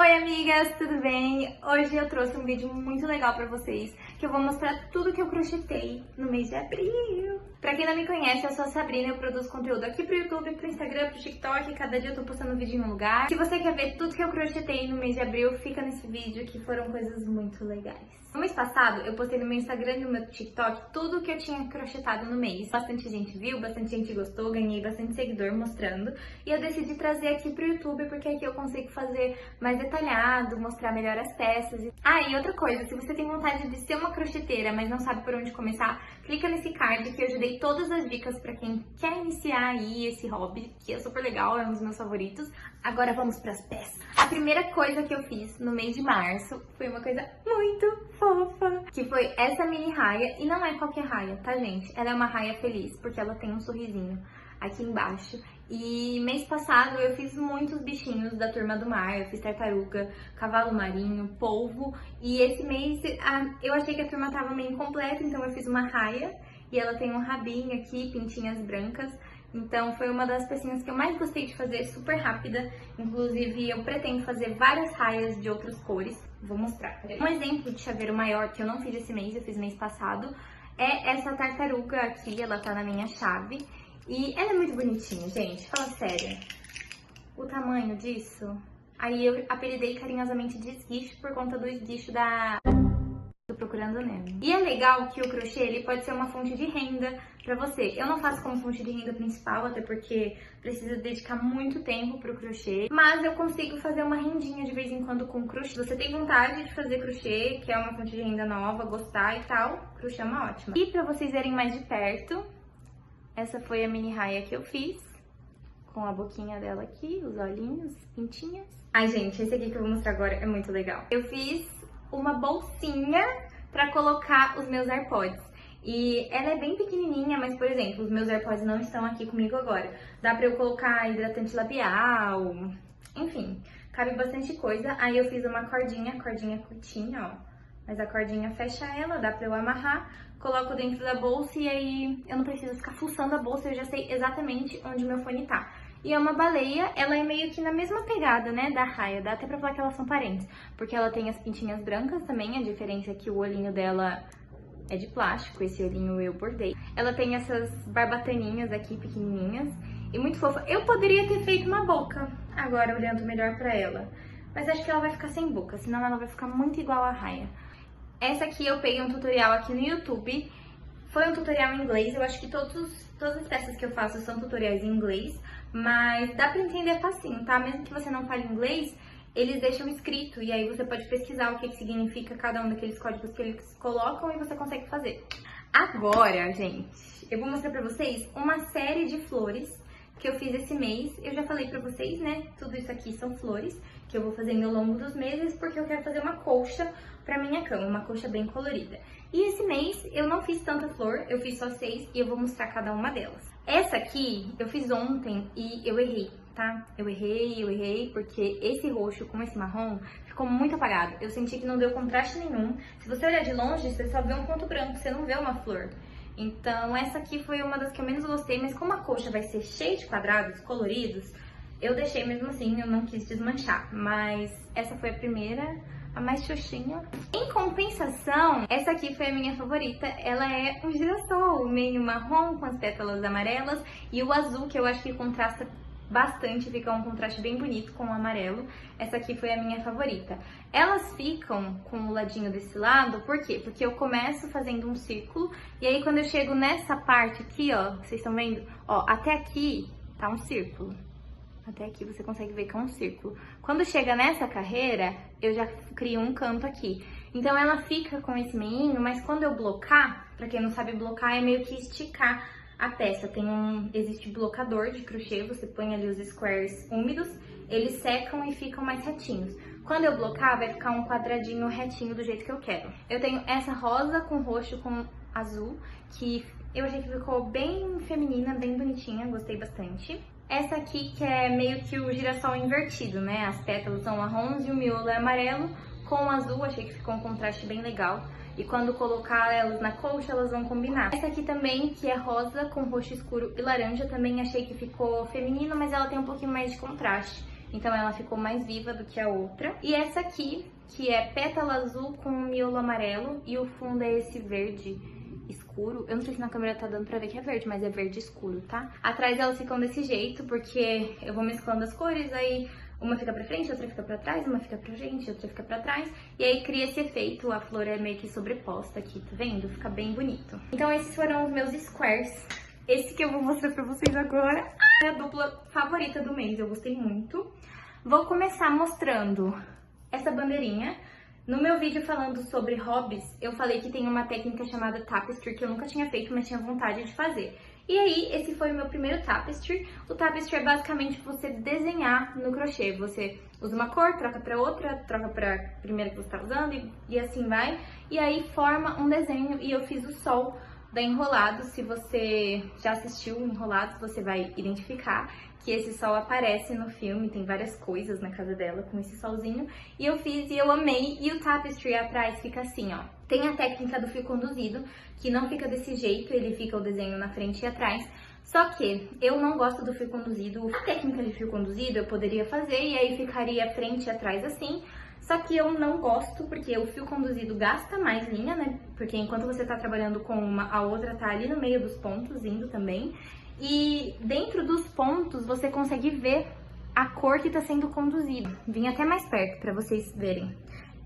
Oi amigas, tudo bem? Hoje eu trouxe um vídeo muito legal pra vocês, que eu vou mostrar tudo que eu crochetei no mês de abril. Pra quem não me conhece, eu sou a Sabrina, eu produzo conteúdo aqui pro YouTube, pro Instagram, pro TikTok, cada dia eu tô postando vídeo em um lugar. Se você quer ver tudo que eu crochetei no mês de abril, fica nesse vídeo que foram coisas muito legais. No mês passado, eu postei no meu Instagram e no meu TikTok tudo que eu tinha crochetado no mês. Bastante gente viu, bastante gente gostou, ganhei bastante seguidor mostrando. E eu decidi trazer aqui pro YouTube, porque aqui eu consigo fazer mais detalhado, mostrar melhor as peças. E outra coisa, se você tem vontade de ser uma crocheteira, mas não sabe por onde começar, clica nesse card que eu já dei todas as dicas pra quem quer iniciar aí esse hobby, que é super legal, é um dos meus favoritos. Agora vamos pras peças. A primeira coisa que eu fiz no mês de março foi uma coisa muito fofa, que foi essa mini raia, e não é qualquer raia, tá gente? Ela é uma raia feliz, porque ela tem um sorrisinho aqui embaixo. E mês passado eu fiz muitos bichinhos da Turma do Mar, eu fiz tartaruga, cavalo marinho, polvo, e esse mês eu achei que a turma tava meio incompleta, então eu fiz uma raia, e ela tem um rabinho aqui, pintinhas brancas. Então foi uma das pecinhas que eu mais gostei de fazer, super rápida. Inclusive eu pretendo fazer várias raias de outras cores, vou mostrar. Um exemplo de chaveiro maior que eu não fiz esse mês, eu fiz mês passado, é essa tartaruga aqui, ela tá na minha chave. E ela é muito bonitinha, gente, fala sério. O tamanho disso, aí eu apelidei carinhosamente de esguicho por conta do esguicho do Procurando Nemo. E é legal que o crochê, ele pode ser uma fonte de renda pra você. Eu não faço como fonte de renda principal, até porque precisa dedicar muito tempo pro crochê. Mas eu consigo fazer uma rendinha de vez em quando com crochê. Você tem vontade de fazer crochê, que é uma fonte de renda nova, gostar e tal, crochê é uma ótima. E pra vocês verem mais de perto, essa foi a mini raia que eu fiz, com a boquinha dela aqui, os olhinhos, pintinhas. Ai, gente, esse aqui que eu vou mostrar agora é muito legal. Eu fiz uma bolsinha pra colocar os meus AirPods. E ela é bem pequenininha, mas, por exemplo, os meus AirPods não estão aqui comigo agora. Dá pra eu colocar hidratante labial, enfim, cabe bastante coisa. Aí eu fiz uma cordinha curtinha, ó. Mas a cordinha fecha ela, dá pra eu amarrar, coloco dentro da bolsa e aí eu não preciso ficar fuçando a bolsa, eu já sei exatamente onde o meu fone tá. E é uma baleia, ela é meio que na mesma pegada, né, da raia, dá até pra falar que elas são parentes, porque ela tem as pintinhas brancas também, a diferença é que o olhinho dela é de plástico, esse olhinho eu bordei. Ela tem essas barbataninhas aqui pequenininhas e muito fofa. Eu poderia ter feito uma boca, agora olhando melhor pra ela, mas acho que ela vai ficar sem boca, senão ela vai ficar muito igual a raia. Essa aqui eu peguei um tutorial aqui no YouTube, foi um tutorial em inglês, eu acho que todas as peças que eu faço são tutoriais em inglês, mas dá pra entender facinho, tá? Mesmo que você não fale inglês, eles deixam escrito e aí você pode pesquisar o que significa cada um daqueles códigos que eles colocam e você consegue fazer. Agora, gente, eu vou mostrar pra vocês uma série de flores que eu fiz esse mês. Eu já falei pra vocês, né? Tudo isso aqui são flores que eu vou fazendo ao longo dos meses, porque eu quero fazer uma colcha pra minha cama, uma colcha bem colorida. E esse mês eu não fiz tanta flor, eu fiz só 6 e eu vou mostrar cada uma delas. Essa aqui eu fiz ontem e eu errei, tá? Eu errei, porque esse roxo com esse marrom ficou muito apagado. Eu senti que não deu contraste nenhum. Se você olhar de longe, você só vê um ponto branco, você não vê uma flor. Então essa aqui foi uma das que eu menos gostei, mas como a colcha vai ser cheia de quadrados coloridos, eu deixei mesmo assim, eu não quis desmanchar. Mas essa foi a primeira, a mais xoxinha. Em compensação, essa aqui foi a minha favorita. Ela é um girassol meio marrom com as pétalas amarelas e o azul, que eu acho que contrasta bastante, fica um contraste bem bonito com o amarelo. Essa aqui foi a minha favorita. Elas ficam com o ladinho desse lado, por quê? Porque eu começo fazendo um círculo e aí quando eu chego nessa parte aqui, ó, vocês estão vendo? Ó, até aqui tá um círculo. Até aqui você consegue ver que é um círculo. Quando chega nessa carreira, eu já crio um canto aqui. Então ela fica com esse meinho, mas quando eu blocar, pra quem não sabe blocar, é meio que esticar a peça. Existe blocador de crochê, você põe ali os squares úmidos, eles secam e ficam mais retinhos. Quando eu blocar, vai ficar um quadradinho retinho do jeito que eu quero. Eu tenho essa rosa com roxo com azul, que eu achei que ficou bem feminina, bem bonitinha, gostei bastante. Essa aqui que é meio que o girassol invertido, né? As pétalas são marrons e o miolo é amarelo com azul, achei que ficou um contraste bem legal. E quando colocar elas na colcha, elas vão combinar. Essa aqui também, que é rosa com roxo escuro e laranja, também achei que ficou feminino, mas ela tem um pouquinho mais de contraste. então ela ficou mais viva do que a outra. E essa aqui, que é pétala azul com miolo amarelo, e o fundo é esse verde escuro. Eu não sei se na câmera tá dando pra ver que é verde, mas é verde escuro, tá? Atrás elas ficam desse jeito, porque eu vou mesclando as cores, aí uma fica pra frente, outra fica pra trás, uma fica pra frente, outra fica pra trás. E aí cria esse efeito, a flor é meio que sobreposta aqui, tá vendo? Fica bem bonito. Então esses foram os meus squares. Esse que eu vou mostrar pra vocês agora é a dupla favorita do mês, eu gostei muito. Vou começar mostrando essa bandeirinha. No meu vídeo falando sobre hobbies, eu falei que tem uma técnica chamada tapestry que eu nunca tinha feito, mas tinha vontade de fazer. E aí, esse foi o meu primeiro tapestry. O tapestry é basicamente você desenhar no crochê. Você usa uma cor, troca pra outra, troca pra primeira que você tá usando e assim vai. E aí forma um desenho e eu fiz o sol da Enrolados. Se você já assistiu Enrolados, você vai identificar que esse sol aparece no filme, tem várias coisas na casa dela com esse solzinho. E eu fiz e eu amei. E o tapestry atrás fica assim, ó. Tem a técnica do fio conduzido, que não fica desse jeito, ele fica o desenho na frente e atrás. Só que eu não gosto do fio conduzido. A técnica de fio conduzido eu poderia fazer e aí ficaria frente e atrás assim. Só que eu não gosto, porque o fio conduzido gasta mais linha, né? Porque enquanto você tá trabalhando com uma, a outra tá ali no meio dos pontos, indo também. E dentro dos pontos você consegue ver a cor que tá sendo conduzida. Vim até mais perto pra vocês verem.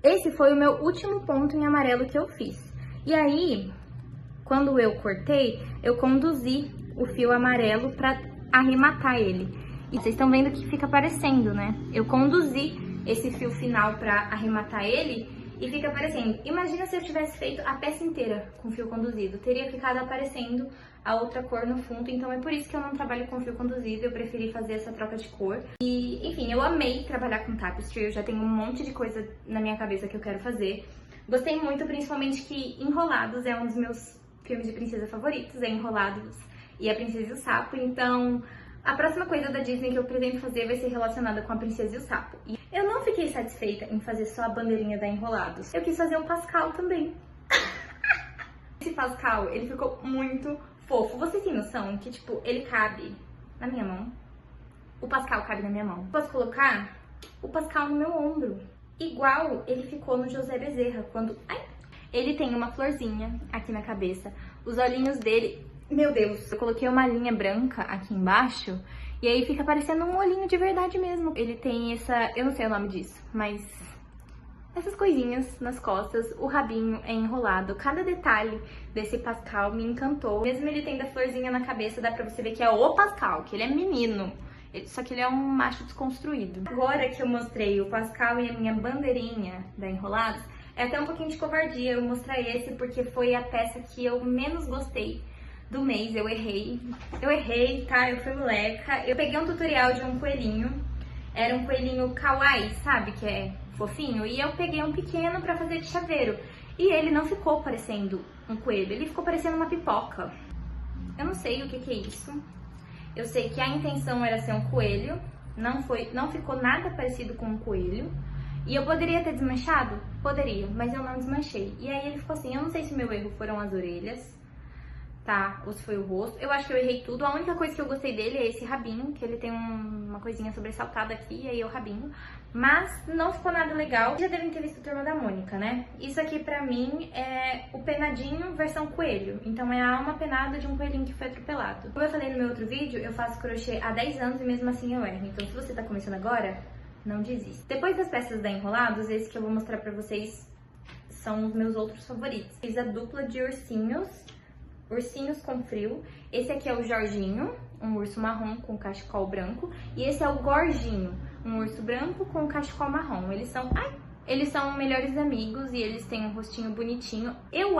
Esse foi o meu último ponto em amarelo que eu fiz. E aí, quando eu cortei, eu conduzi o fio amarelo pra arrematar ele. E vocês estão vendo que fica aparecendo, né? Eu conduzi esse fio final pra arrematar ele e fica aparecendo. Imagina se eu tivesse feito a peça inteira com fio conduzido. Teria ficado aparecendo a outra cor no fundo, então é por isso que eu não trabalho com fio conduzido, eu preferi fazer essa troca de cor. E, enfim, eu amei trabalhar com tapestry, eu já tenho um monte de coisa na minha cabeça que eu quero fazer. Gostei muito, principalmente que Enrolados é um dos meus filmes de princesa favoritos, é Enrolados e a Princesa e o Sapo, então a próxima coisa da Disney que eu pretendo fazer vai ser relacionada com a Princesa e o Sapo. E eu não fiquei satisfeita em fazer só a bandeirinha da Enrolados, eu quis fazer um Pascal também. Esse Pascal, ele ficou muito fofo. Vocês têm noção que, tipo, ele cabe na minha mão? O Pascal cabe na minha mão. Posso colocar o Pascal no meu ombro. Igual ele ficou no José Bezerra, quando... Ai! Ele tem uma florzinha aqui na cabeça. Os olhinhos dele... Meu Deus! Eu coloquei uma linha branca aqui embaixo e aí fica parecendo um olhinho de verdade mesmo. Ele tem essa... Eu não sei o nome disso, mas... essas coisinhas nas costas, o rabinho é enrolado. Cada detalhe desse Pascal me encantou. Mesmo ele tendo a florzinha na cabeça, dá pra você ver que é o Pascal, que ele é menino. Só que ele é um macho desconstruído. Agora que eu mostrei o Pascal e a minha bandeirinha da Enrolados, é até um pouquinho de covardia eu mostrar esse, porque foi a peça que eu menos gostei do mês. Eu errei, tá? Eu fui moleca. Eu peguei um tutorial de um coelhinho. Era um coelhinho kawaii, sabe? Que é fofinho. E eu peguei um pequeno pra fazer de chaveiro. E ele não ficou parecendo um coelho, ele ficou parecendo uma pipoca. Eu não sei o que que é isso. Eu sei que a intenção era ser um coelho. Não ficou nada parecido com um coelho. E eu poderia ter desmanchado? Poderia, mas eu não desmanchei. E aí ele ficou assim, eu não sei se o meu erro foram as orelhas, tá? Ou se foi o rosto. Eu acho que eu errei tudo. A única coisa que eu gostei dele é esse rabinho, que ele tem uma coisinha sobressaltada aqui, e aí é o rabinho. Mas não ficou nada legal. Já devem ter visto Turma da Mônica, né? Isso aqui pra mim é o penadinho versão coelho. Então é a alma penada de um coelhinho que foi atropelado. Como eu falei no meu outro vídeo, eu faço crochê há 10 anos e mesmo assim eu erro. Então se você tá começando agora, não desista. Depois das peças da Enrolados, esse que eu vou mostrar pra vocês são os meus outros favoritos. Fiz a dupla de ursinhos com frio. Esse aqui é o Jorginho, um urso marrom com cachecol branco. E esse é o Gorginho, um urso branco com cachecol marrom. Eles são melhores amigos e eles têm um rostinho bonitinho. Eu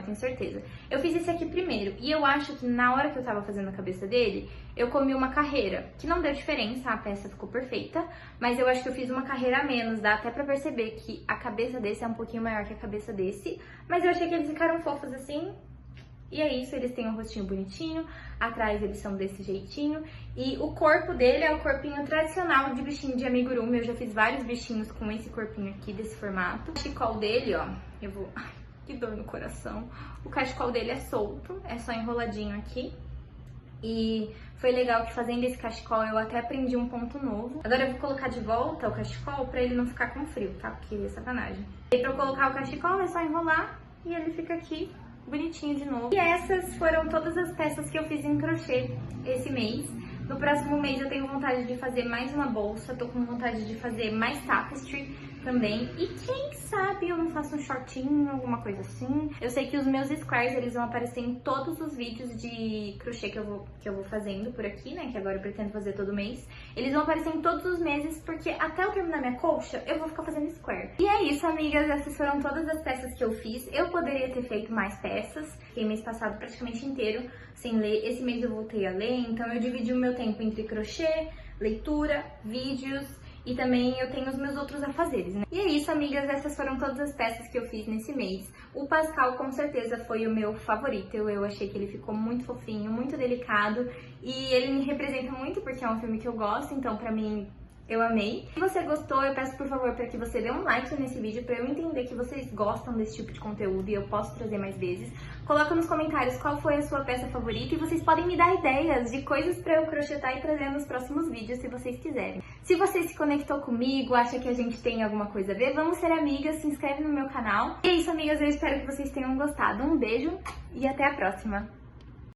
tenho certeza. Eu fiz esse aqui primeiro e eu acho que na hora que eu tava fazendo a cabeça dele, eu comi uma carreira, que não deu diferença, a peça ficou perfeita, mas eu acho que eu fiz uma carreira a menos, dá até pra perceber que a cabeça desse é um pouquinho maior que a cabeça desse, mas eu achei que eles ficaram fofos assim. E é isso, eles têm um rostinho bonitinho, atrás eles são desse jeitinho. E o corpo dele é o corpinho tradicional de bichinho de amigurumi. Eu já fiz vários bichinhos com esse corpinho aqui, desse formato. O cachecol dele, ó, Ai, que dor no coração. O cachecol dele é solto, é só enroladinho aqui. E foi legal que fazendo esse cachecol eu até aprendi um ponto novo. Agora eu vou colocar de volta o cachecol pra ele não ficar com frio, tá? Porque é sacanagem. E pra eu colocar o cachecol é só enrolar e ele fica aqui bonitinho de novo. E essas foram todas as peças que eu fiz em crochê esse mês. No próximo mês eu tenho vontade de fazer mais uma bolsa, tô com vontade de fazer mais tapestry também. E quem sabe eu não faço um shortinho, alguma coisa assim. Eu sei que os meus squares, eles vão aparecer em todos os vídeos de crochê que eu vou fazendo por aqui, né? Que agora eu pretendo fazer todo mês. Eles vão aparecer em todos os meses, porque até eu terminar minha colcha, eu vou ficar fazendo square. E é isso, amigas. Essas foram todas as peças que eu fiz. Eu poderia ter feito mais peças. Fiquei mês passado praticamente inteiro sem ler. Esse mês eu voltei a ler, então eu dividi o meu tempo entre crochê, leitura, vídeos e também eu tenho os meus outros afazeres, né? E é isso, amigas, essas foram todas as peças que eu fiz nesse mês. O Pascal com certeza foi o meu favorito, eu achei que ele ficou muito fofinho, muito delicado e ele me representa muito porque é um filme que eu gosto, então pra mim eu amei. Se você gostou, eu peço por favor para que você dê um like nesse vídeo para eu entender que vocês gostam desse tipo de conteúdo e eu posso trazer mais vezes. Coloca nos comentários qual foi a sua peça favorita e vocês podem me dar ideias de coisas para eu crochetar e trazer nos próximos vídeos, se vocês quiserem. Se você se conectou comigo, acha que a gente tem alguma coisa a ver, vamos ser amigas, se inscreve no meu canal. E é isso, amigas, eu espero que vocês tenham gostado. Um beijo e até a próxima!